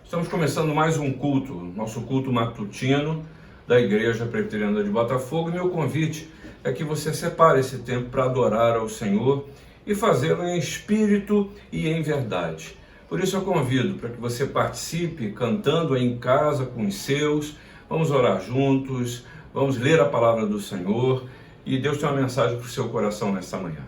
Estamos começando mais um culto, nosso culto matutino da Igreja Presbiteriana de Botafogo. Meu convite é que você separe esse tempo para adorar ao Senhor e fazê-lo em espírito e em verdade. Por isso eu convido para que você participe cantando em casa com os seus. Vamos orar juntos, vamos ler a palavra do Senhor e Deus tem uma mensagem para o seu coração nesta manhã.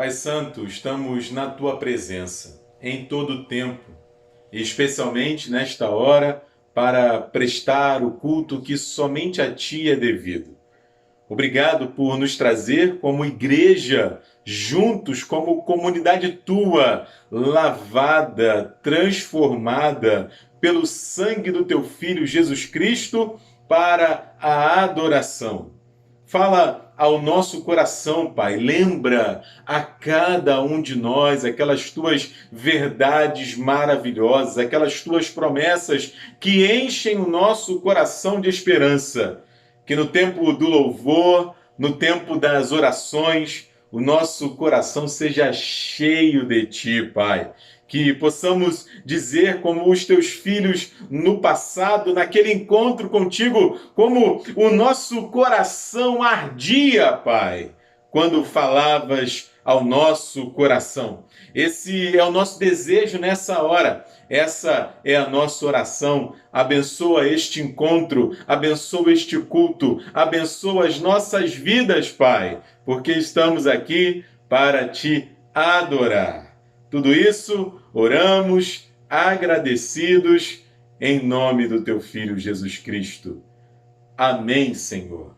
Pai Santo, estamos na Tua presença em todo o tempo, e especialmente nesta hora para prestar o culto que somente a Ti é devido. Obrigado por nos trazer como igreja, juntos, como comunidade Tua, lavada, transformada pelo sangue do Teu Filho Jesus Cristo para a adoração. Fala ao nosso coração, Pai. Lembra a cada um de nós aquelas Tuas verdades maravilhosas, aquelas Tuas promessas que enchem o nosso coração de esperança. Que no tempo do louvor, no tempo das orações, o nosso coração seja cheio de Ti, Pai. Que possamos dizer como os Teus filhos no passado, naquele encontro contigo, como o nosso coração ardia, Pai, quando falavas ao nosso coração. Esse é o nosso desejo nessa hora. Essa é a nossa oração. Abençoa este encontro, abençoa este culto, abençoa as nossas vidas, Pai, porque estamos aqui para Te adorar. Tudo isso, oramos, agradecidos, em nome do Teu Filho Jesus Cristo. Amém, Senhor.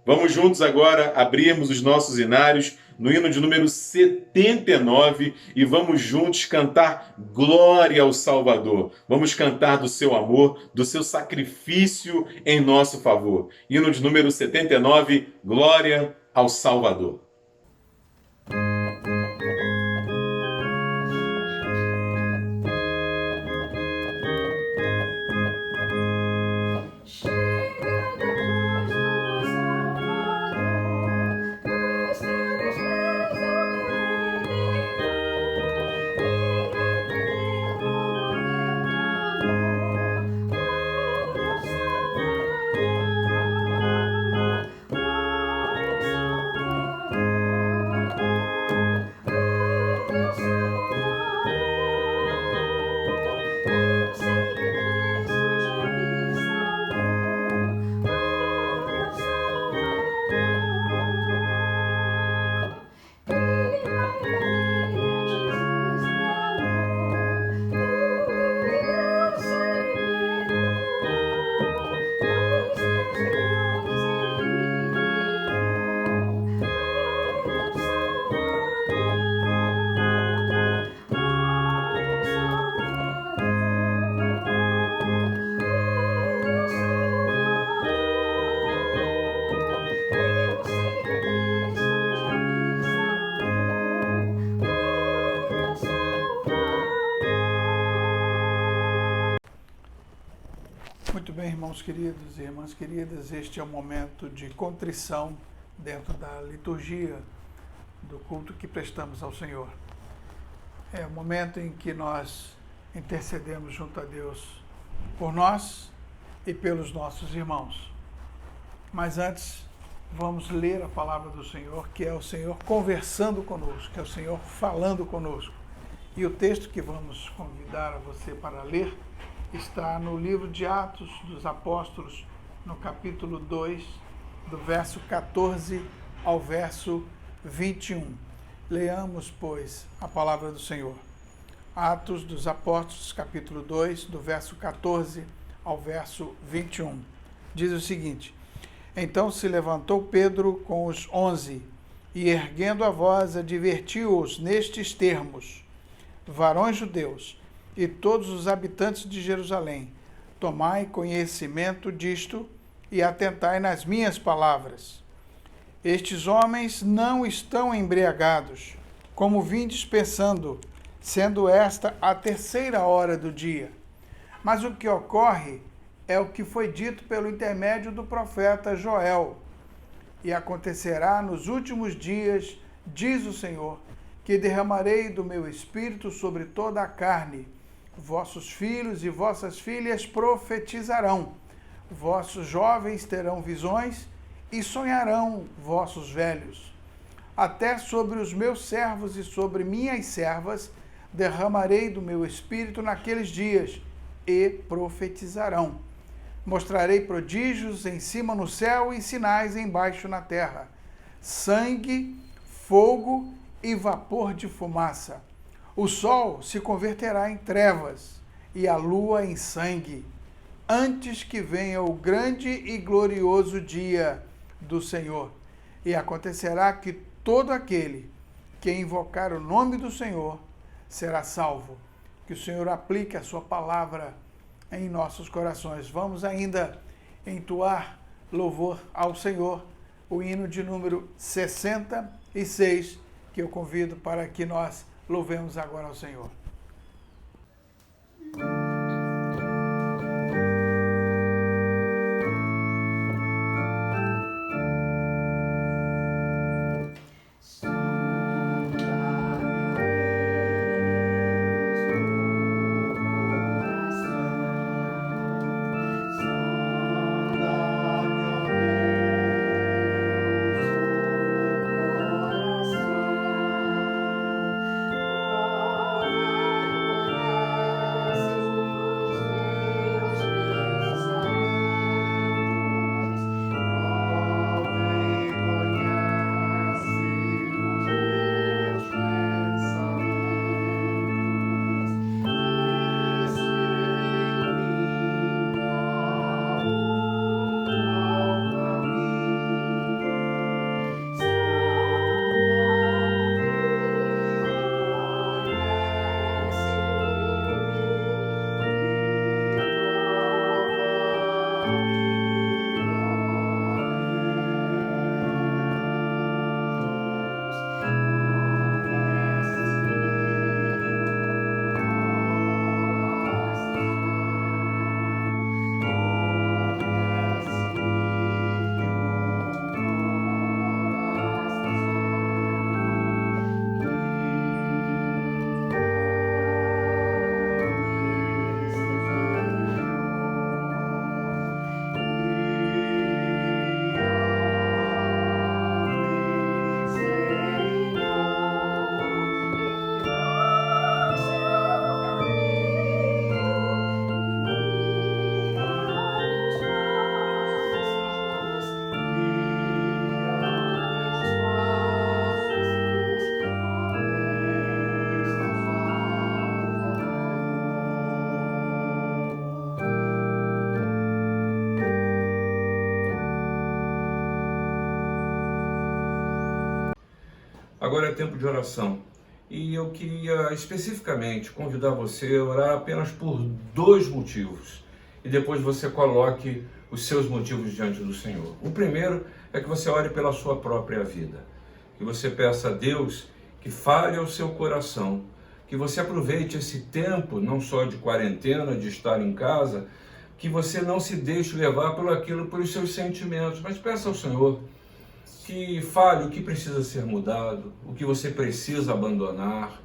Vamos juntos agora abrirmos os nossos hinários no hino de número 79 e vamos juntos cantar glória ao Salvador. Vamos cantar do seu amor, do seu sacrifício em nosso favor. Hino de número 79, glória ao Salvador. Irmãos queridos e irmãs queridas, este é um momento de contrição dentro da liturgia do culto que prestamos ao Senhor. É o momento em que nós intercedemos junto a Deus por nós e pelos nossos irmãos. Mas antes, vamos ler a palavra do Senhor, que é o Senhor conversando conosco, que é o Senhor falando conosco. E o texto que vamos convidar a você para ler está no livro de Atos dos Apóstolos, no capítulo 2, do verso 14 ao verso 21. Leamos, pois, a palavra do Senhor. Atos dos Apóstolos, capítulo 2, do verso 14 ao verso 21. Diz o seguinte: Então se levantou Pedro com os 11 e, erguendo a voz, advertiu-os nestes termos: Varões judeus, e todos os habitantes de Jerusalém, tomai conhecimento disto e atentai nas minhas palavras. Estes homens não estão embriagados, como vindes pensando, sendo esta a 3ª hora do dia. Mas o que ocorre é o que foi dito pelo intermédio do profeta Joel. E acontecerá nos últimos dias, diz o Senhor, que derramarei do meu espírito sobre toda a carne. Vossos filhos e vossas filhas profetizarão, vossos jovens terão visões e sonharão vossos velhos. Até sobre os meus servos e sobre minhas servas derramarei do meu espírito naqueles dias, e profetizarão. Mostrarei prodígios em cima no céu e sinais embaixo na terra: sangue, fogo e vapor de fumaça. O sol se converterá em trevas e a lua em sangue, antes que venha o grande e glorioso dia do Senhor. E acontecerá que todo aquele que invocar o nome do Senhor será salvo. Que o Senhor aplique a sua palavra em nossos corações. Vamos ainda entoar louvor ao Senhor, o hino de número 66, que eu convido para que nós louvemos agora ao Senhor. Agora é tempo de oração. E eu queria especificamente convidar você a orar apenas por 2 motivos. E depois você coloque os seus motivos diante do Senhor. O primeiro é que você ore pela sua própria vida. Que você peça a Deus que fale ao seu coração. Que você aproveite esse tempo, não só de quarentena, de estar em casa, que você não se deixe levar pelos seus sentimentos, mas peça ao Senhor que fale o que precisa ser mudado, o que você precisa abandonar,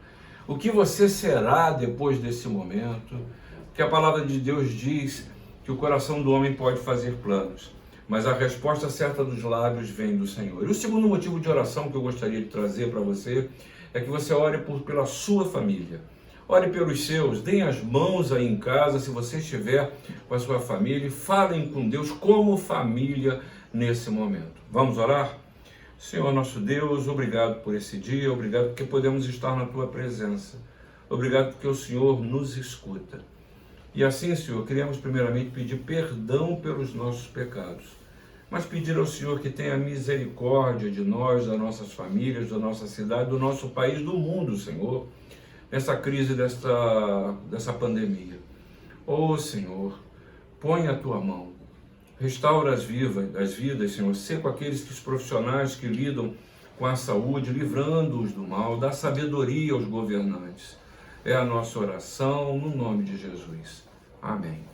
o que você será depois desse momento, porque a palavra de Deus diz que o coração do homem pode fazer planos, mas a resposta certa dos lábios vem do Senhor. E o segundo motivo de oração que eu gostaria de trazer para você é que você ore pela sua família. Ore pelos seus, deem as mãos aí em casa, se você estiver com a sua família, e falem com Deus como família nesse momento. Vamos orar? Senhor nosso Deus, obrigado por esse dia, obrigado porque podemos estar na Tua presença. Obrigado porque o Senhor nos escuta. E assim, Senhor, queremos primeiramente pedir perdão pelos nossos pecados, mas pedir ao Senhor que tenha misericórdia de nós, das nossas famílias, da nossa cidade, do nosso país, do mundo, Senhor, nessa crise dessa pandemia. Senhor, põe a Tua mão, restaura as vidas, Senhor, ser com os profissionais que lidam com a saúde, livrando-os do mal, dá sabedoria aos governantes. É a nossa oração, no nome de Jesus. Amém.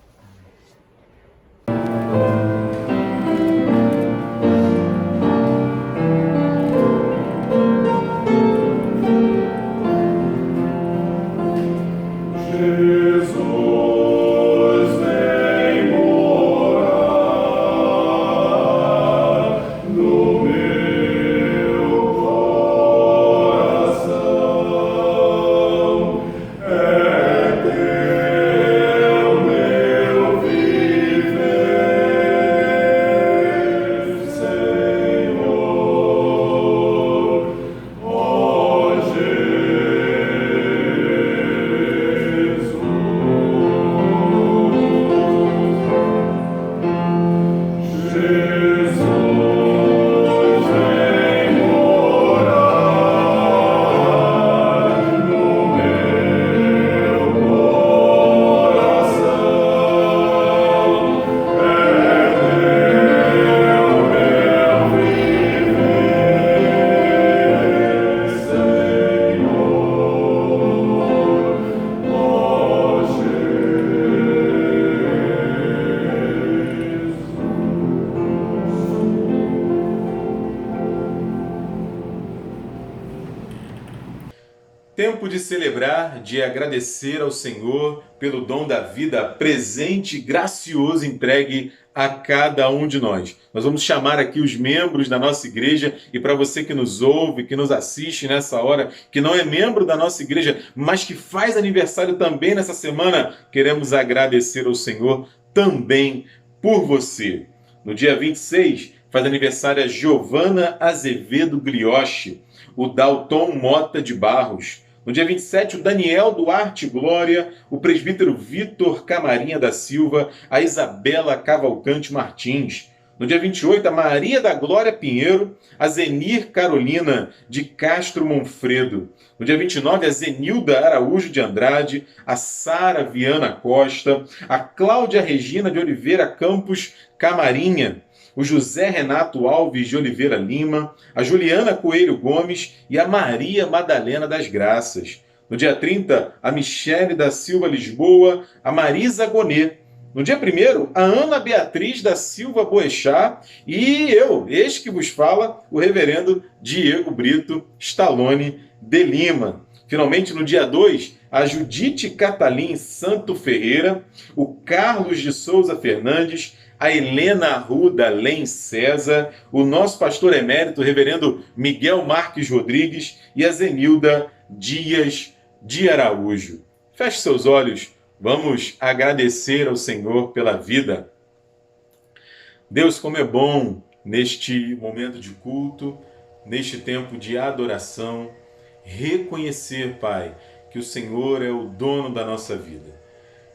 Tempo de celebrar, de agradecer ao Senhor pelo dom da vida presente, gracioso, entregue a cada um de nós. Nós vamos chamar aqui os membros da nossa igreja, e para você que nos ouve, que nos assiste nessa hora, que não é membro da nossa igreja, mas que faz aniversário também nessa semana, queremos agradecer ao Senhor também por você. No dia 26, faz aniversário a Giovana Azevedo Glioche, o Dalton Mota de Barros. No dia 27, o Daniel Duarte Glória, o presbítero Vitor Camarinha da Silva, a Isabela Cavalcante Martins. No dia 28, a Maria da Glória Pinheiro, a Zenir Carolina de Castro Monfredo. No dia 29, a Zenilda Araújo de Andrade, a Sara Viana Costa, a Cláudia Regina de Oliveira Campos Camarinha, o José Renato Alves de Oliveira Lima, a Juliana Coelho Gomes e a Maria Madalena das Graças. No dia 30, a Michele da Silva Lisboa, a Marisa Gonê. No dia 1º, a Ana Beatriz da Silva Boechat e eu, este que vos fala, o reverendo Diego Brito Stallone de Lima. Finalmente, no dia 2, a Judite Catalim Santo Ferreira, o Carlos de Souza Fernandes, a Helena Arruda Len César, o nosso pastor emérito, reverendo Miguel Marques Rodrigues e a Zenilda Dias de Araújo. Feche seus olhos, vamos agradecer ao Senhor pela vida. Deus, como é bom neste momento de culto, neste tempo de adoração, reconhecer, Pai, que o Senhor é o dono da nossa vida.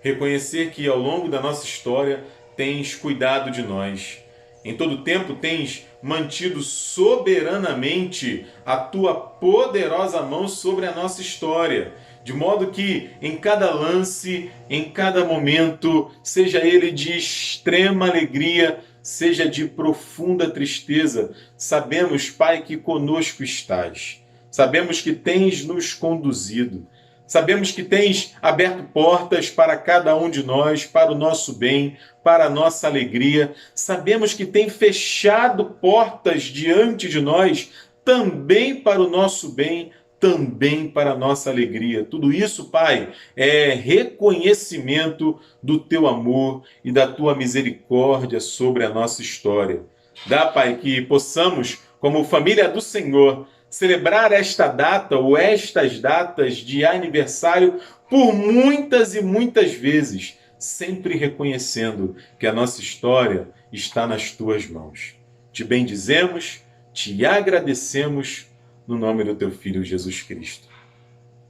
Reconhecer que ao longo da nossa história tens cuidado de nós. Em todo tempo tens mantido soberanamente a tua poderosa mão sobre a nossa história, de modo que em cada lance, em cada momento, seja ele de extrema alegria, seja de profunda tristeza, sabemos, Pai, que conosco estás. Sabemos que tens nos conduzido. Sabemos que tens aberto portas para cada um de nós, para o nosso bem, para a nossa alegria. Sabemos que tem fechado portas diante de nós, também para o nosso bem, também para a nossa alegria. Tudo isso, Pai, é reconhecimento do teu amor e da tua misericórdia sobre a nossa história. Dá, Pai, que possamos, como família do Senhor, celebrar esta data ou estas datas de aniversário por muitas e muitas vezes, sempre reconhecendo que a nossa história está nas tuas mãos. Te bendizemos, te agradecemos no nome do teu Filho Jesus Cristo.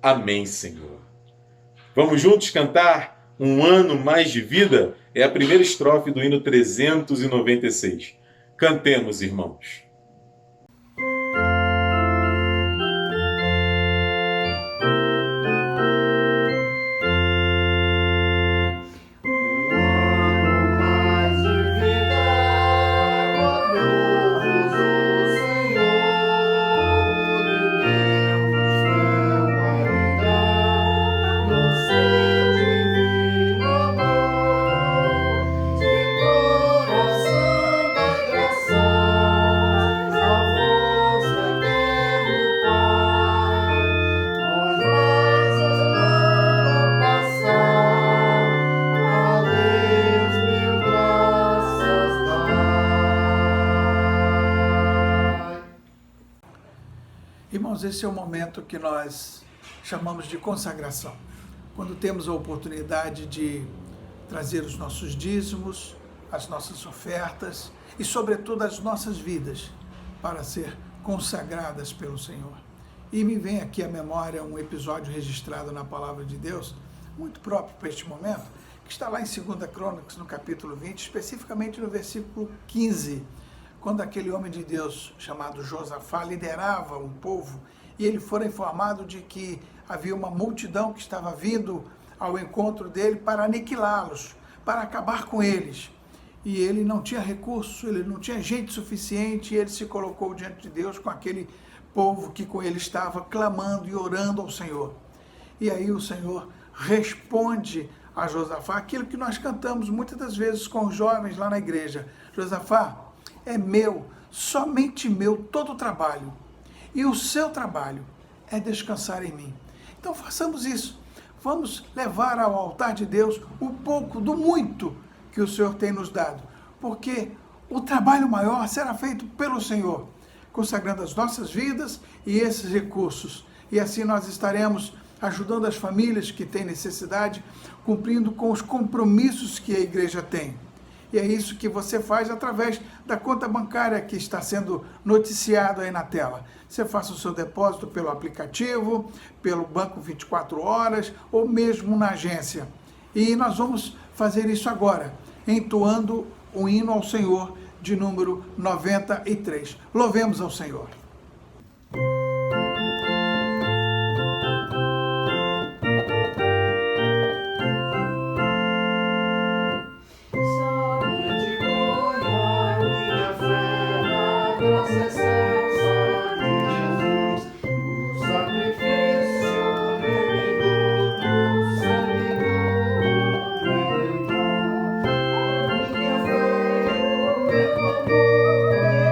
Amém, Senhor. Vamos juntos cantar Um Ano Mais de Vida? É a primeira estrofe do hino 396. Cantemos, irmãos. Irmãos, esse é o momento que nós chamamos de consagração. Quando temos a oportunidade de trazer os nossos dízimos, as nossas ofertas e, sobretudo, as nossas vidas para ser consagradas pelo Senhor. E me vem aqui à memória um episódio registrado na Palavra de Deus, muito próprio para este momento, que está lá em 2 Crônicas, no capítulo 20, especificamente no versículo 15, quando aquele homem de Deus chamado Josafá liderava um povo e ele fora informado de que havia uma multidão que estava vindo ao encontro dele para aniquilá-los, para acabar com eles. E ele não tinha recurso, ele não tinha gente suficiente, e ele se colocou diante de Deus com aquele povo que com ele estava clamando e orando ao Senhor. E aí o Senhor responde a Josafá aquilo que nós cantamos muitas das vezes com os jovens lá na igreja. Josafá, é meu, somente meu, todo o trabalho. E o seu trabalho é descansar em mim. Então façamos isso. Vamos levar ao altar de Deus o pouco do muito que o Senhor tem nos dado. Porque o trabalho maior será feito pelo Senhor, consagrando as nossas vidas e esses recursos. E assim nós estaremos ajudando as famílias que têm necessidade, cumprindo com os compromissos que a igreja tem. E é isso que você faz através da conta bancária que está sendo noticiado aí na tela. Você faça o seu depósito pelo aplicativo, pelo Banco 24 Horas ou mesmo na agência. E nós vamos fazer isso agora, entoando o hino ao Senhor de número 93. Louvemos ao Senhor.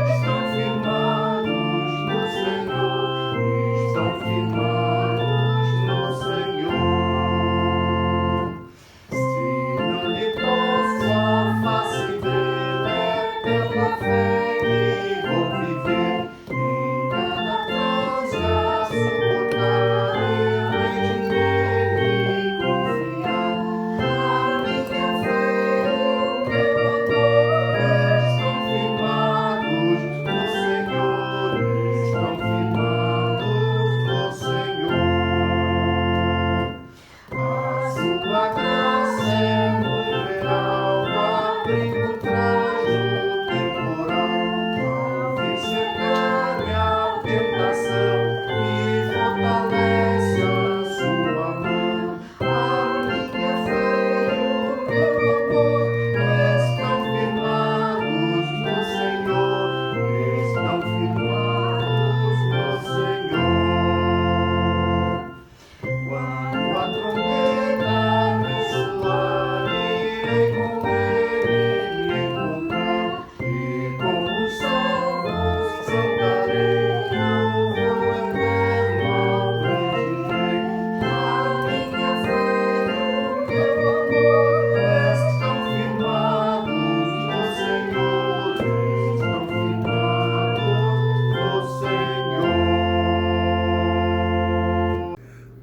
Estão firmados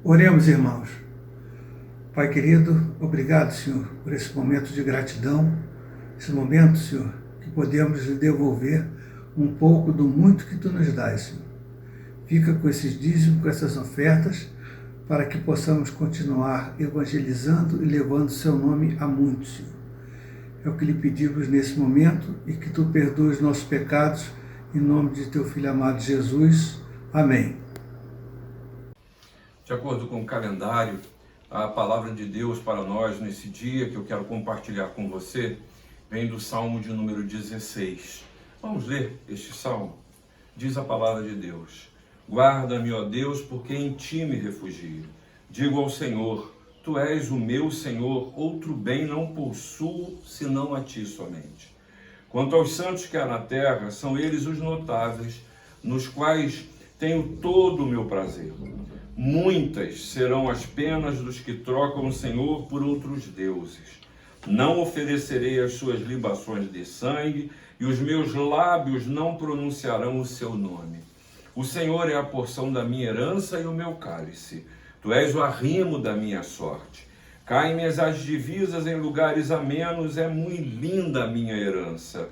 Oremos, irmãos. Pai querido, obrigado, Senhor, por esse momento de gratidão, esse momento, Senhor, que podemos lhe devolver um pouco do muito que Tu nos dás, Senhor. Fica com esses dízimos, com essas ofertas, para que possamos continuar evangelizando e levando Seu nome a muitos, Senhor. É o que lhe pedimos nesse momento e que Tu perdoes nossos pecados, em nome de Teu Filho amado Jesus. Amém. De acordo com o calendário, a palavra de Deus para nós nesse dia que eu quero compartilhar com você vem do Salmo de número 16. Vamos ler este Salmo? Diz a palavra de Deus: Guarda-me, ó Deus, porque em Ti me refugio. Digo ao Senhor, Tu és o meu Senhor, outro bem não possuo, senão a Ti somente. Quanto aos santos que há na terra, são eles os notáveis, nos quais tenho todo o meu prazer. Muitas serão as penas dos que trocam o Senhor por outros deuses. Não oferecerei as suas libações de sangue, e os meus lábios não pronunciarão o seu nome. O Senhor é a porção da minha herança e o meu cálice. Tu és o arrimo da minha sorte. Caem-me as divisas em lugares amenos, é muito linda a minha herança.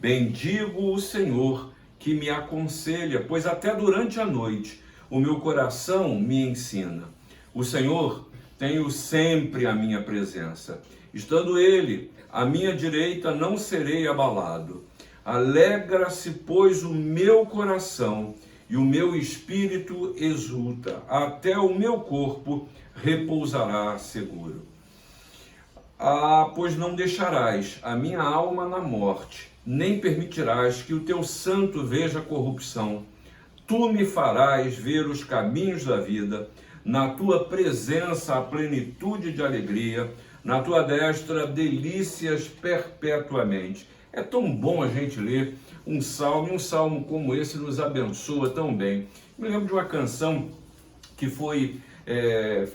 Bendigo o Senhor, que me aconselha, pois até durante a noite o meu coração me ensina. O Senhor tenho sempre a minha presença. Estando Ele à minha direita, não serei abalado. Alegra-se, pois, o meu coração, e o meu espírito exulta. Até o meu corpo repousará seguro. Pois não deixarás a minha alma na morte, nem permitirás que o teu santo veja corrupção. Tu me farás ver os caminhos da vida, na tua presença a plenitude de alegria, na tua destra delícias perpetuamente. É tão bom a gente ler um salmo como esse nos abençoa tão bem. Me lembro de uma canção que foi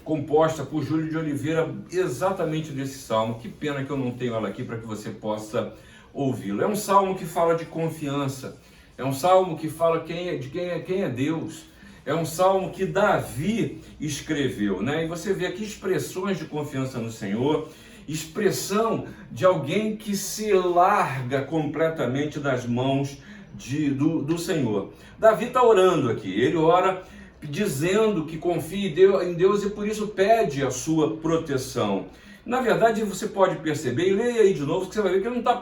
composta por Júlio de Oliveira, exatamente desse salmo. Que pena que eu não tenho ela aqui para que você possa ouvi-lo. É um salmo que fala de confiança. É um salmo que fala de quem é Deus. É um salmo que Davi escreveu, né? E você vê aqui expressões de confiança no Senhor, expressão de alguém que se larga completamente das mãos do Senhor. Davi está orando aqui, ele ora dizendo que confia em Deus e por isso pede a sua proteção. Na verdade, você pode perceber, e leia aí de novo, que você vai ver que ele não está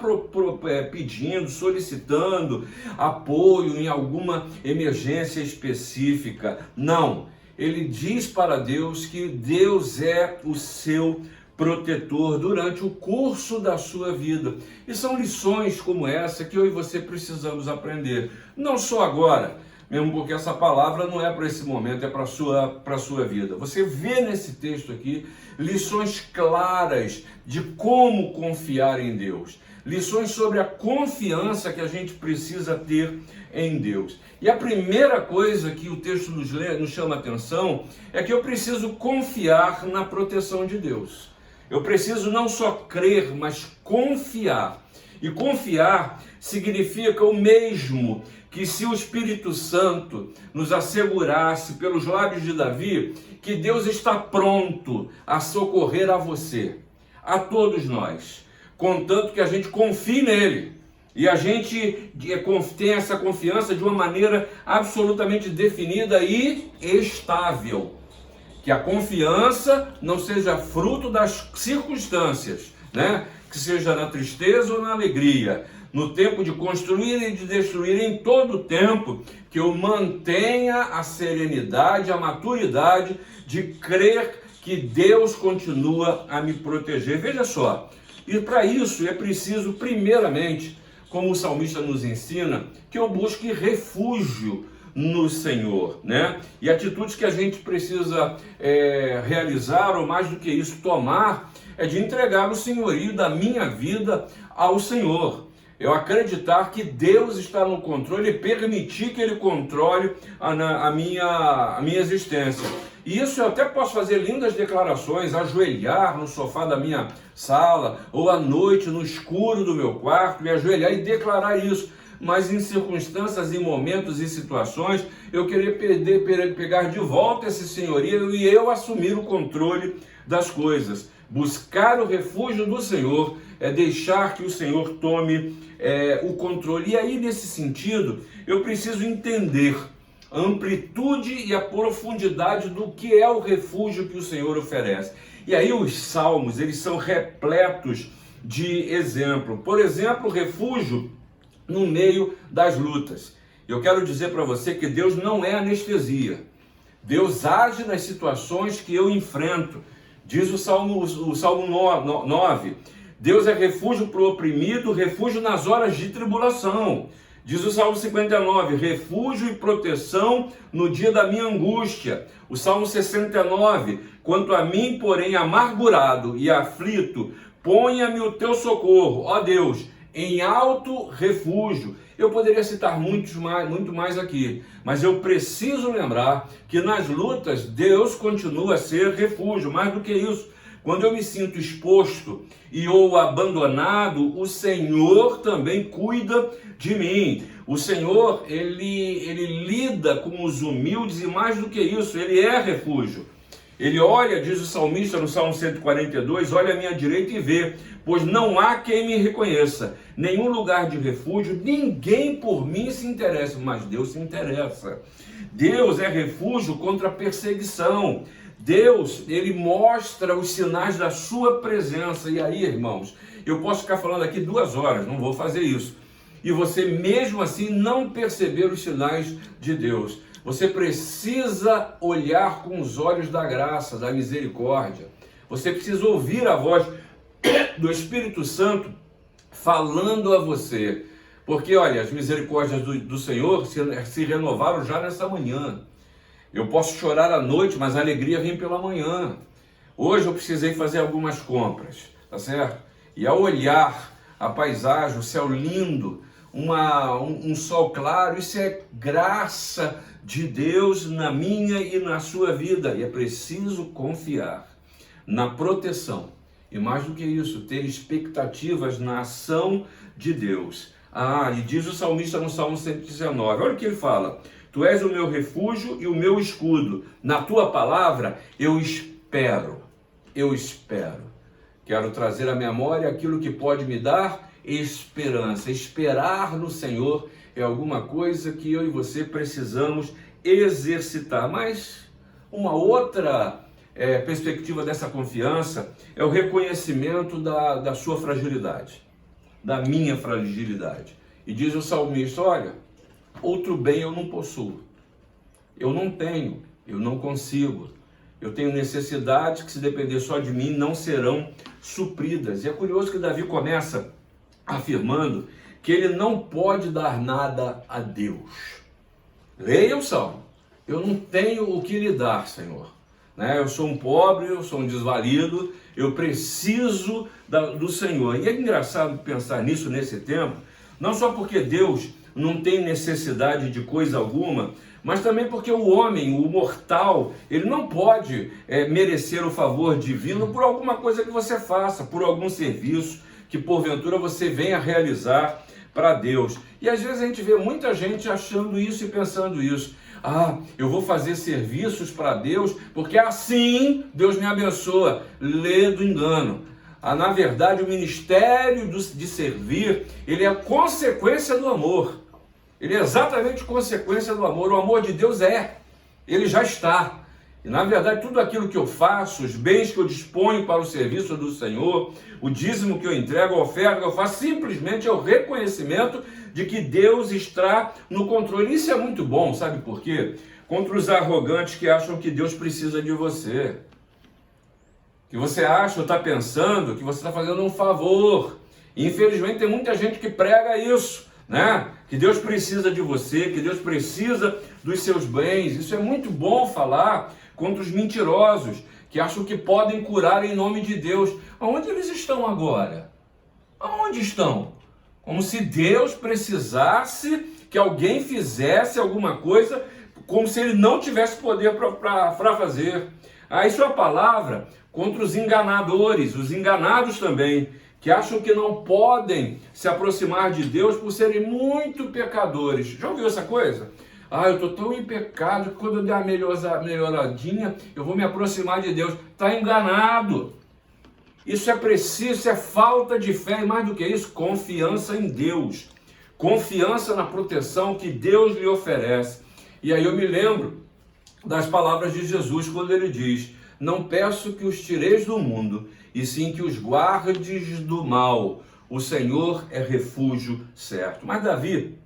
pedindo, solicitando apoio em alguma emergência específica. Não, ele diz para Deus que Deus é o seu protetor durante o curso da sua vida. E são lições como essa que eu e você precisamos aprender. Não só agora, mesmo porque essa palavra não é para esse momento, é para a sua vida. Você vê nesse texto aqui lições claras de como confiar em Deus. Lições sobre a confiança que a gente precisa ter em Deus. E a primeira coisa que o texto nos chama a atenção é que eu preciso confiar na proteção de Deus. Eu preciso não só crer, mas confiar. E confiar significa o mesmo que se o Espírito Santo nos assegurasse pelos lábios de Davi que Deus está pronto a socorrer a você, a todos nós, contanto que a gente confie nele. E a gente tem essa confiança de uma maneira absolutamente definida e estável. Que a confiança não seja fruto das circunstâncias, né? Que seja na tristeza ou na alegria, no tempo de construir e de destruir, em todo o tempo, que eu mantenha a serenidade, a maturidade de crer que Deus continua a me proteger. Veja só, e para isso é preciso, primeiramente, como o salmista nos ensina, que eu busque refúgio no Senhor, né? E atitudes que a gente precisa realizar, ou mais do que isso, tomar, é de entregar o senhorio da minha vida ao Senhor. Eu acreditar que Deus está no controle e permitir que Ele controle a minha existência. E isso eu até posso fazer lindas declarações, ajoelhar no sofá da minha sala, ou à noite no escuro do meu quarto, me ajoelhar e declarar isso. mas em circunstâncias, em momentos e situações, eu querer pegar de volta esse senhorio e eu assumir o controle das coisas. Buscar o refúgio do Senhor é deixar que o Senhor tome o controle. E aí, nesse sentido, eu preciso entender a amplitude e a profundidade do que é o refúgio que o Senhor oferece. E aí os salmos, eles são repletos de exemplo. Por exemplo, o refúgio no meio das lutas. Eu quero dizer para você que Deus não é anestesia. Deus age nas situações que eu enfrento. Diz o Salmo 9, Deus é refúgio para o oprimido, refúgio nas horas de tribulação. Diz o Salmo 59, refúgio e proteção no dia da minha angústia. O Salmo 69, quanto a mim, porém, amargurado e aflito, ponha-me o teu socorro, ó Deus, em alto refúgio. Eu poderia citar muito mais aqui, mas eu preciso lembrar que nas lutas Deus continua a ser refúgio. Mais do que isso, quando eu me sinto exposto ou abandonado, o Senhor também cuida de mim. O Senhor, ele lida com os humildes e mais do que isso, ele é refúgio. Ele olha, diz o salmista no Salmo 142, olha à minha direita e vê, pois não há quem me reconheça, nenhum lugar de refúgio, ninguém por mim se interessa, mas Deus se interessa. Deus é refúgio contra a perseguição. Deus, ele mostra os sinais da sua presença. E aí, irmãos, eu posso ficar falando aqui 2 horas, não vou fazer isso. E você mesmo assim não perceber os sinais de Deus. Você precisa olhar com os olhos da graça, da misericórdia. Você precisa ouvir a voz do Espírito Santo falando a você. Porque, olha, as misericórdias do Senhor se renovaram já nessa manhã. Eu posso chorar à noite, mas a alegria vem pela manhã. Hoje eu precisei fazer algumas compras, tá certo? E ao olhar a paisagem, o céu lindo, um sol claro, isso é graça de Deus na minha e na sua vida. E é preciso confiar na proteção. E mais do que isso, ter expectativas na ação de Deus. E diz o salmista no Salmo 119, olha o que ele fala. Tu és o meu refúgio e o meu escudo. Na tua palavra eu espero. Eu espero. Quero trazer à memória aquilo que pode me dar esperança. Esperar no Senhor é alguma coisa que eu e você precisamos exercitar. Mas uma outra perspectiva dessa confiança é o reconhecimento da sua fragilidade, da minha fragilidade. E diz o salmista, olha, outro bem eu não possuo, eu não tenho, eu não consigo, eu tenho necessidades que se depender só de mim não serão supridas. E é curioso que Davi começa afirmando que ele não pode dar nada a Deus. Leia o Salmo, eu não tenho o que lhe dar, Senhor. Eu sou um pobre, eu sou um desvalido, eu preciso do Senhor. E é engraçado pensar nisso nesse tempo, não só porque Deus não tem necessidade de coisa alguma, mas também porque o homem, o mortal, ele não pode merecer o favor divino por alguma coisa que você faça, por algum serviço que porventura você venha realizar para Deus. E às vezes a gente vê muita gente achando isso e pensando isso. Eu vou fazer serviços para Deus, porque assim Deus me abençoa. Lê do engano. Na verdade, o ministério de servir, ele é consequência do amor. Ele é exatamente consequência do amor. O amor de Deus ele já está. E na verdade, tudo aquilo que eu faço, os bens que eu disponho para o serviço do Senhor, o dízimo que eu entrego, a oferta que eu faço, simplesmente é o reconhecimento de que Deus está no controle. Isso é muito bom, sabe por quê? Contra os arrogantes que acham que Deus precisa de você. Que você acha ou está pensando que você está fazendo um favor. E, infelizmente tem muita gente que prega isso, né? Que Deus precisa de você, que Deus precisa dos seus bens. Isso é muito bom falar contra os mentirosos, que acham que podem curar em nome de Deus. Aonde eles estão agora? Aonde estão? Como se Deus precisasse que alguém fizesse alguma coisa, como se ele não tivesse poder para fazer. Isso é a palavra contra os enganadores, os enganados também, que acham que não podem se aproximar de Deus por serem muito pecadores. Já ouviu essa coisa? Eu estou tão em pecado que quando eu der uma melhoradinha, eu vou me aproximar de Deus. Está enganado. Isso é preciso, isso é falta de fé, e mais do que isso, confiança em Deus. Confiança na proteção que Deus lhe oferece. E aí eu me lembro das palavras de Jesus quando ele diz: não peço que os tireis do mundo, e sim que os guardes do mal. O Senhor é refúgio certo. Mas Davi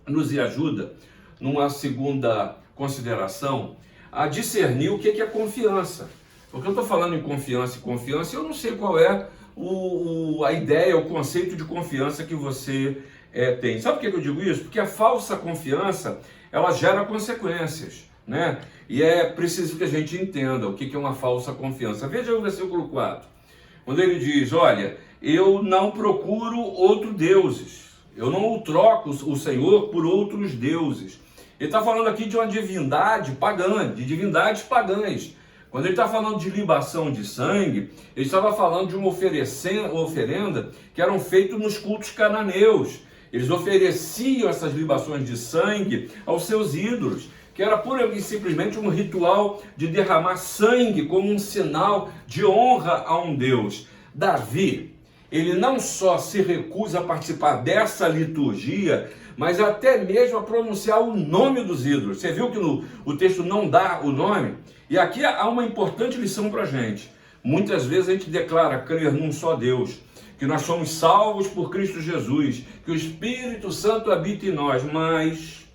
nos ajuda, numa segunda consideração, a discernir o que é confiança. Porque eu estou falando em confiança e confiança, e eu não sei qual é a ideia, o conceito de confiança que você tem. Sabe por que eu digo isso? Porque a falsa confiança, ela gera consequências, né? E é preciso que a gente entenda o que é uma falsa confiança. Veja o versículo 4, quando ele diz: olha, eu não procuro outros deuses, eu não troco o Senhor por outros deuses. Ele está falando aqui de uma divindade pagã, de divindades pagãs. Quando ele está falando de libação de sangue, ele estava falando de uma oferenda que eram feitas nos cultos cananeus. Eles ofereciam essas libações de sangue aos seus ídolos, que era pura e simplesmente um ritual de derramar sangue como um sinal de honra a um Deus. Davi, ele não só se recusa a participar dessa liturgia, mas até mesmo a pronunciar o nome dos ídolos. Você viu que o texto não dá o nome? E aqui há uma importante lição para a gente. Muitas vezes a gente declara crer num só Deus, que nós somos salvos por Cristo Jesus, que o Espírito Santo habita em nós, mas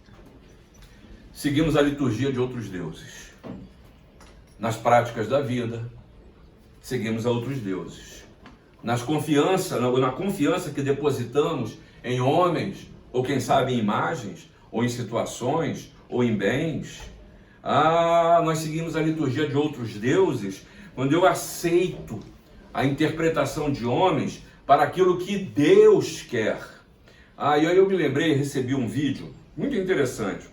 seguimos a liturgia de outros deuses. Nas práticas da vida, seguimos a outros deuses. Na confiança que depositamos em homens, ou quem sabe em imagens, ou em situações, ou em bens. Nós seguimos a liturgia de outros deuses quando eu aceito a interpretação de homens para aquilo que Deus quer. E aí eu me lembrei, recebi um vídeo muito interessante,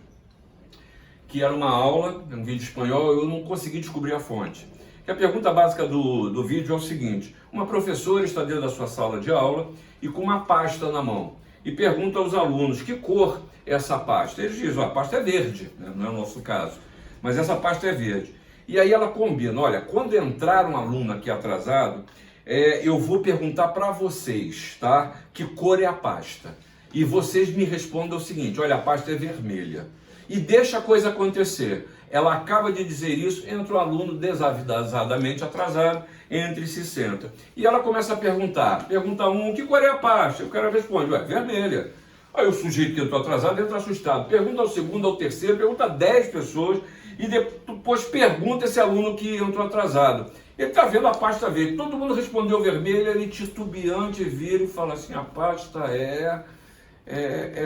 que era uma aula, um vídeo espanhol, eu não consegui descobrir a fonte. Que a pergunta básica do vídeo é o seguinte: uma professora está dentro da sua sala de aula e com uma pasta na mão, e pergunta aos alunos que cor é essa pasta. Eles dizem: a pasta é verde, né? Não é o nosso caso, mas essa pasta é verde. E aí ela combina: olha, quando entrar um aluno aqui atrasado, eu vou perguntar para vocês, tá? Que cor é a pasta? E vocês me respondam o seguinte: olha, a pasta é vermelha. E deixa a coisa acontecer. Ela acaba de dizer isso, entra o aluno desavisadamente atrasado, entra e se senta. E ela começa a perguntar. Pergunta um: que cor é a pasta? O cara responde: vermelha. Aí o sujeito que entrou atrasado entra assustado. Pergunta ao segundo, ao terceiro, pergunta a 10 pessoas e depois pergunta esse aluno que entrou atrasado. Ele está vendo a pasta verde. Todo mundo respondeu vermelha, ele titubeante vira e fala assim: a pasta é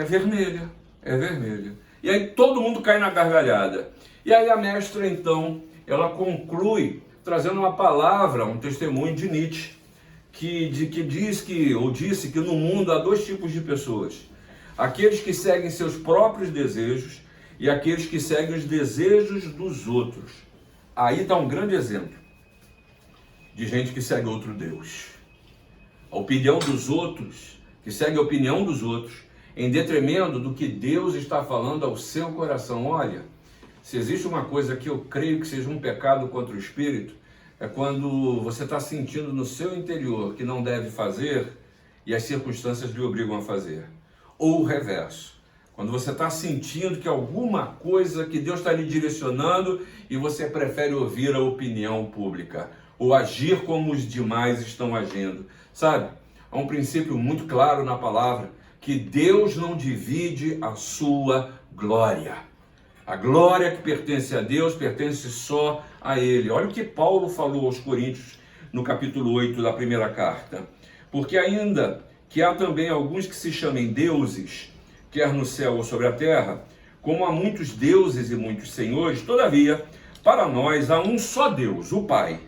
vermelha, é vermelha. E aí todo mundo cai na gargalhada. E aí a mestra, então, ela conclui trazendo uma palavra, um testemunho de Nietzsche, que disse que no mundo há dois tipos de pessoas: aqueles que seguem seus próprios desejos e aqueles que seguem os desejos dos outros. Aí está um grande exemplo de gente que segue outro Deus. A opinião dos outros, que segue a opinião dos outros, em detrimento do que Deus está falando ao seu coração. Olha, se existe uma coisa que eu creio que seja um pecado contra o Espírito, é quando você está sentindo no seu interior que não deve fazer e as circunstâncias lhe obrigam a fazer. Ou o reverso, quando você está sentindo que alguma coisa que Deus está lhe direcionando e você prefere ouvir a opinião pública, ou agir como os demais estão agindo. Sabe, há um princípio muito claro na palavra, que Deus não divide a sua glória. A glória que pertence a Deus pertence só a Ele. Olha o que Paulo falou aos Coríntios no capítulo 8 da primeira carta. Porque ainda que há também alguns que se chamem deuses, quer no céu ou sobre a terra, como há muitos deuses e muitos senhores, todavia, para nós há um só Deus, o Pai,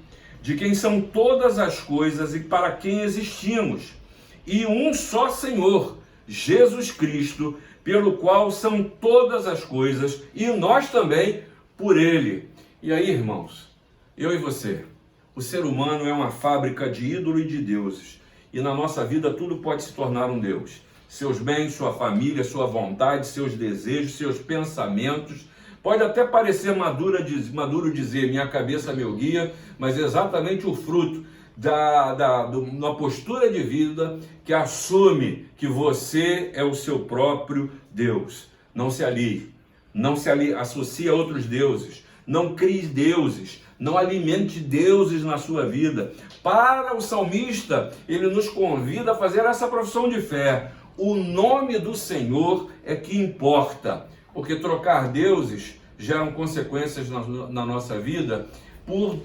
de quem são todas as coisas e para quem existimos, e um só Senhor, Jesus Cristo, pelo qual são todas as coisas, e nós também por Ele. E aí, irmãos, eu e você, o ser humano é uma fábrica de ídolo e de deuses. e na nossa vida tudo pode se tornar um Deus. Seus bens, sua família, sua vontade, seus desejos, seus pensamentos. Pode até parecer maduro dizer, minha cabeça meu guia, mas é exatamente o fruto de uma postura de vida que assume que você é o seu próprio Deus. Não se alie, associe a outros deuses, não crie deuses, não alimente deuses na sua vida. Para o salmista, ele nos convida a fazer essa profissão de fé. O nome do Senhor é que importa, porque trocar deuses geram consequências na nossa vida por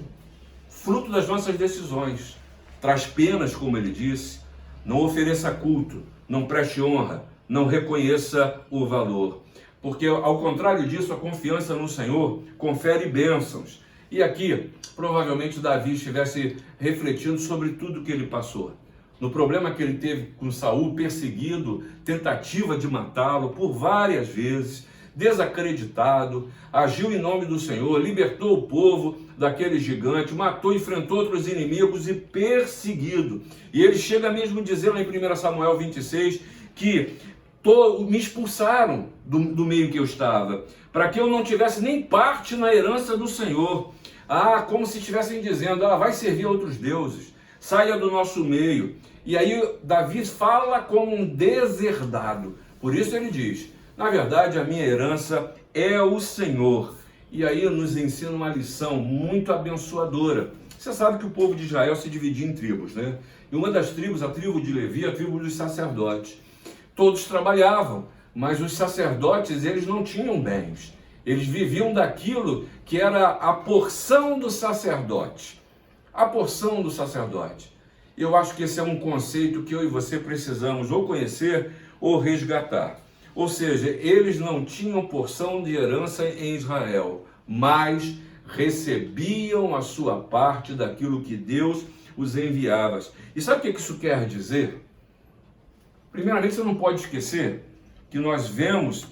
fruto das nossas decisões. Traz penas, como ele disse. Não ofereça culto, não preste honra, não reconheça o valor. Porque, ao contrário disso, a confiança no Senhor confere bênçãos. E aqui, provavelmente, Davi estivesse refletindo sobre tudo que ele passou. No problema que ele teve com Saul, perseguido, tentativa de matá-lo por várias vezes, desacreditado, agiu em nome do Senhor, libertou o povo daquele gigante, matou, enfrentou outros inimigos e perseguido. E ele chega mesmo a dizer lá em 1 Samuel 26 que me expulsaram do meio que eu estava, para que eu não tivesse nem parte na herança do Senhor. Como se estivessem dizendo, vai servir a outros deuses, saia do nosso meio. E aí Davi fala como um deserdado. Por isso ele diz, na verdade a minha herança é o Senhor. E aí nos ensina uma lição muito abençoadora. Você sabe que o povo de Israel se dividia em tribos, né? E uma das tribos, a tribo de Levi, a tribo dos sacerdotes. Todos trabalhavam, mas os sacerdotes, eles não tinham bens. Eles viviam daquilo que era a porção do sacerdote. A porção do sacerdote. Eu acho que esse é um conceito que eu e você precisamos ou conhecer ou resgatar. Ou seja, eles não tinham porção de herança em Israel, mas recebiam a sua parte daquilo que Deus os enviava. E sabe o que isso quer dizer? Primeiramente, você não pode esquecer que nós vemos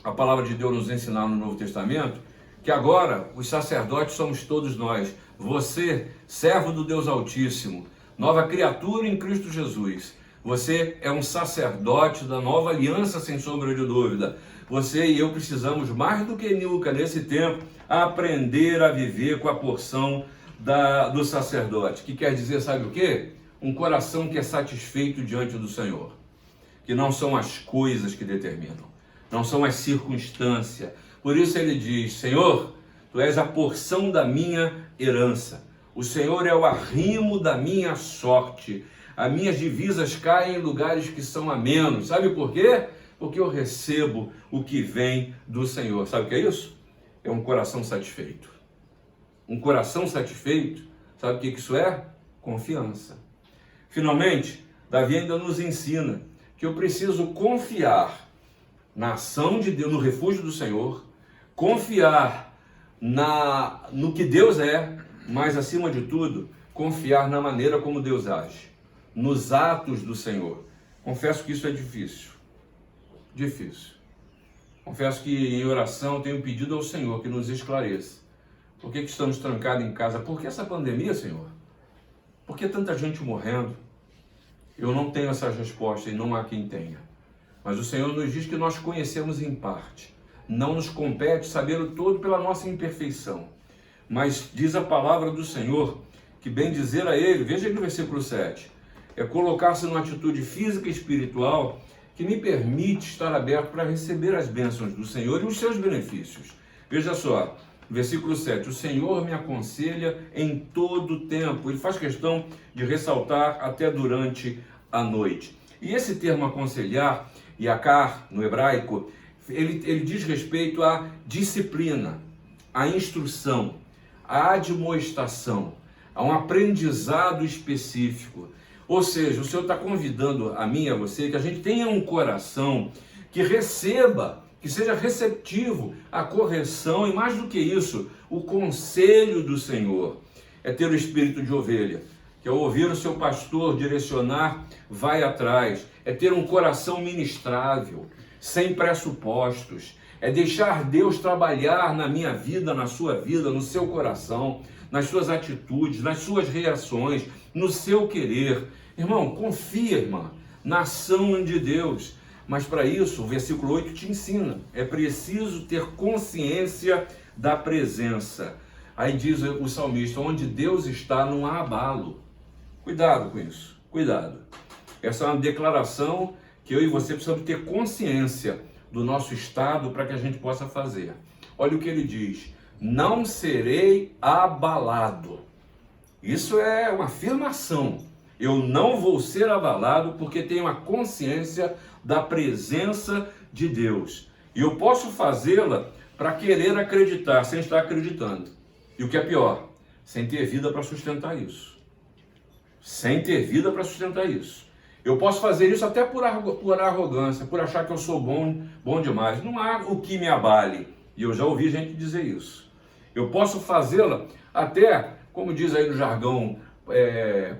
a palavra de Deus nos ensinar no Novo Testamento, que agora os sacerdotes somos todos nós. Você, servo do Deus Altíssimo, nova criatura em Cristo Jesus. Você é um sacerdote da nova aliança, sem sombra de dúvida. Você e eu precisamos, mais do que nunca nesse tempo, aprender a viver com a porção do sacerdote. Que quer dizer, sabe o quê? Um coração que é satisfeito diante do Senhor. Que não são as coisas que determinam, não são as circunstâncias. Por isso ele diz, Senhor, Tu és a porção da minha herança. O Senhor é o arrimo da minha sorte. As minhas divisas caem em lugares que são amenos. Sabe por quê? Porque eu recebo o que vem do Senhor. Sabe o que é isso? É um coração satisfeito. Um coração satisfeito, sabe o que isso é? Confiança. Finalmente, Davi ainda nos ensina que eu preciso confiar na ação de Deus, no refúgio do Senhor, confiar no que Deus é, mas acima de tudo, confiar na maneira como Deus age, nos atos do Senhor. Confesso que isso é difícil. Difícil. Confesso que em oração tenho pedido ao Senhor que nos esclareça. Por que estamos trancados em casa? Por que essa pandemia, Senhor? Por que tanta gente morrendo? Eu não tenho essas respostas e não há quem tenha. Mas o Senhor nos diz que nós conhecemos em parte. Não nos compete saber o todo pela nossa imperfeição. Mas diz a palavra do Senhor que bem dizer a Ele, veja aí no versículo 7, é colocar-se numa atitude física e espiritual que me permite estar aberto para receber as bênçãos do Senhor e os seus benefícios. Veja só, versículo 7, o Senhor me aconselha em todo o tempo. Ele faz questão de ressaltar até durante a noite. E esse termo aconselhar, yakar, no hebraico, ele diz respeito à disciplina, à instrução, à admoestação, a um aprendizado específico. Ou seja, o Senhor está convidando a mim e a você que a gente tenha um coração que receba, que seja receptivo à correção e, mais do que isso, o conselho do Senhor. É ter o espírito de ovelha, que ao ouvir o seu pastor direcionar, vai atrás. É ter um coração ministrável, sem pressupostos. É deixar Deus trabalhar na minha vida, na sua vida, no seu coração, nas suas atitudes, nas suas reações, no seu querer. Irmão, confia, irmã, na ação de Deus. Mas para isso, o versículo 8 te ensina, é preciso ter consciência da presença. Aí diz o salmista, onde Deus está não há abalo. Cuidado com isso, cuidado. Essa é uma declaração que eu e você precisamos ter consciência do nosso estado para que a gente possa fazer. Olha o que ele diz, não serei abalado. Isso é uma afirmação. Eu não vou ser abalado porque tenho a consciência da presença de Deus. E eu posso fazê-la para querer acreditar, sem estar acreditando. E o que é pior, sem ter vida para sustentar isso. Sem ter vida para sustentar isso. Eu posso fazer isso até por arrogância, por achar que eu sou bom demais. Não há o que me abale. E eu já ouvi gente dizer isso. Eu posso fazê-la até, como diz aí no jargão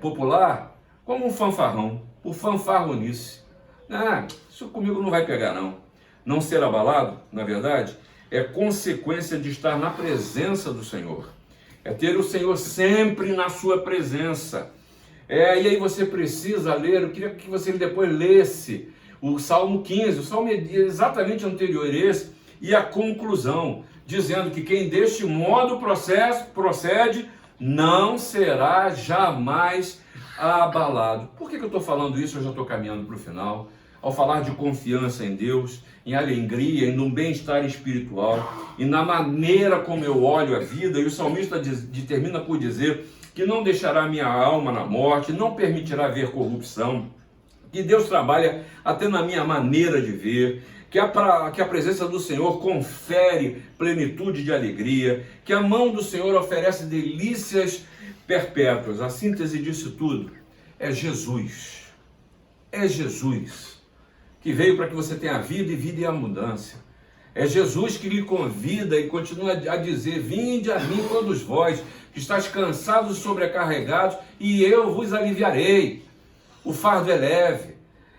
popular, como um fanfarrão, por fanfarronice. Isso comigo não vai pegar não. Não ser abalado, na verdade, é consequência de estar na presença do Senhor. É ter o Senhor sempre na sua presença. E aí você precisa ler, eu queria que você depois lesse o Salmo 15, o Salmo é exatamente anterior a esse, e a conclusão, dizendo que quem deste modo procede, não será jamais abalado. Por que eu estou falando isso? Eu já estou caminhando para o final. Ao falar de confiança em Deus, em alegria, em um bem-estar espiritual, e na maneira como eu olho a vida, e o salmista termina por dizer que não deixará minha alma na morte, não permitirá ver corrupção, que Deus trabalha até na minha maneira de ver, que a presença do Senhor confere plenitude de alegria, que a mão do Senhor oferece delícias perpétuas. A síntese disso tudo é Jesus. É Jesus que veio para que você tenha vida e vida em abundância. É Jesus que lhe convida e continua a dizer, vinde a mim todos vós, que estáis cansados e sobrecarregados, e eu vos aliviarei. O fardo é leve.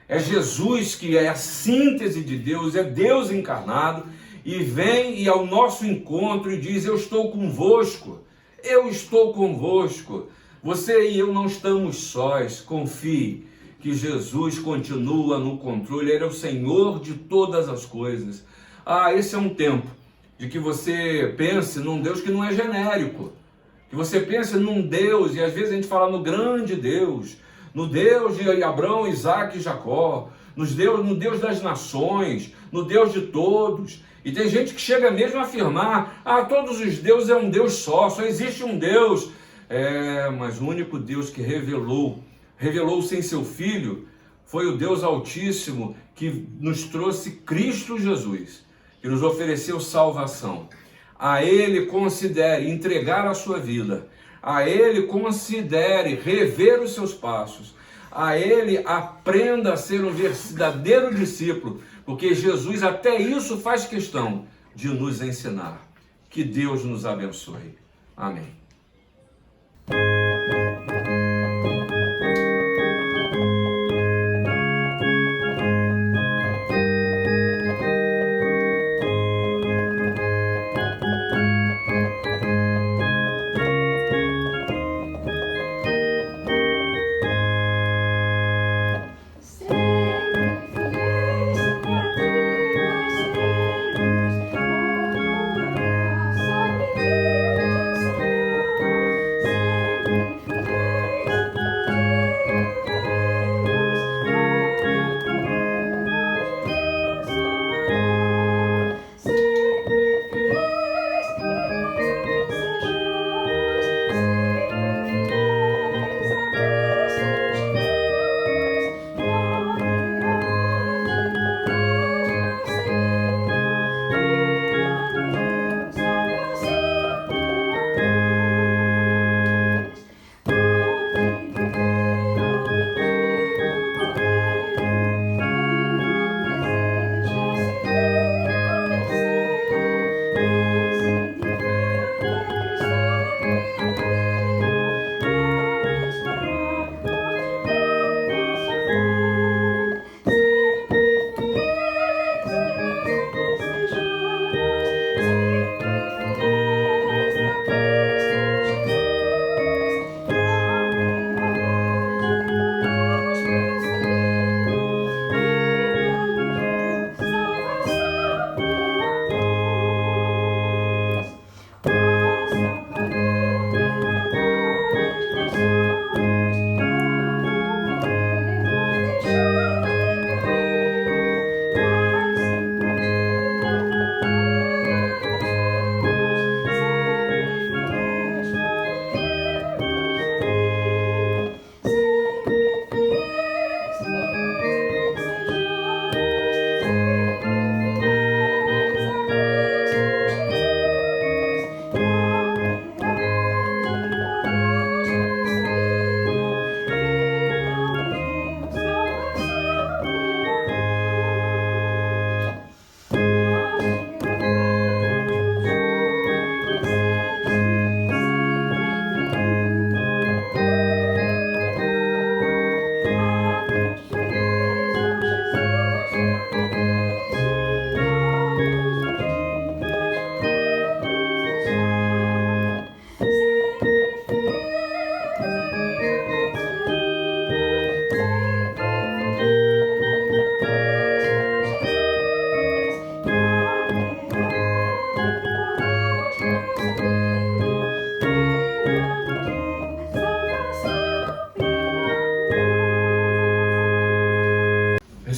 É Jesus que é a síntese de Deus, é Deus encarnado, e vem ao nosso encontro e diz, eu estou convosco, eu estou convosco. Você e eu não estamos sós, confie que Jesus continua no controle, Ele é o Senhor de todas as coisas. Esse é um tempo de que você pense num Deus que não é genérico, que você pense num Deus, e às vezes a gente fala no grande Deus, no Deus de Abraão, Isaac e Jacó, no Deus das nações, no Deus de todos. E tem gente que chega mesmo a afirmar, todos os deuses é um Deus só existe um Deus. Mas o único Deus que revelou-se em seu Filho, foi o Deus Altíssimo que nos trouxe Cristo Jesus, que nos ofereceu salvação. A Ele considere entregar a sua vida, a Ele considere rever os seus passos, a Ele aprenda a ser um verdadeiro discípulo, porque Jesus até isso faz questão de nos ensinar. Que Deus nos abençoe. Amém.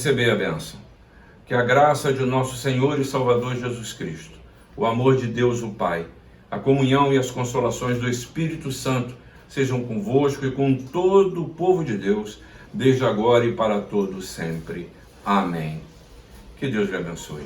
Recebei a bênção. Que a graça de nosso Senhor e Salvador Jesus Cristo, o amor de Deus o Pai, a comunhão e as consolações do Espírito Santo sejam convosco e com todo o povo de Deus, desde agora e para todos sempre. Amém. Que Deus lhe abençoe.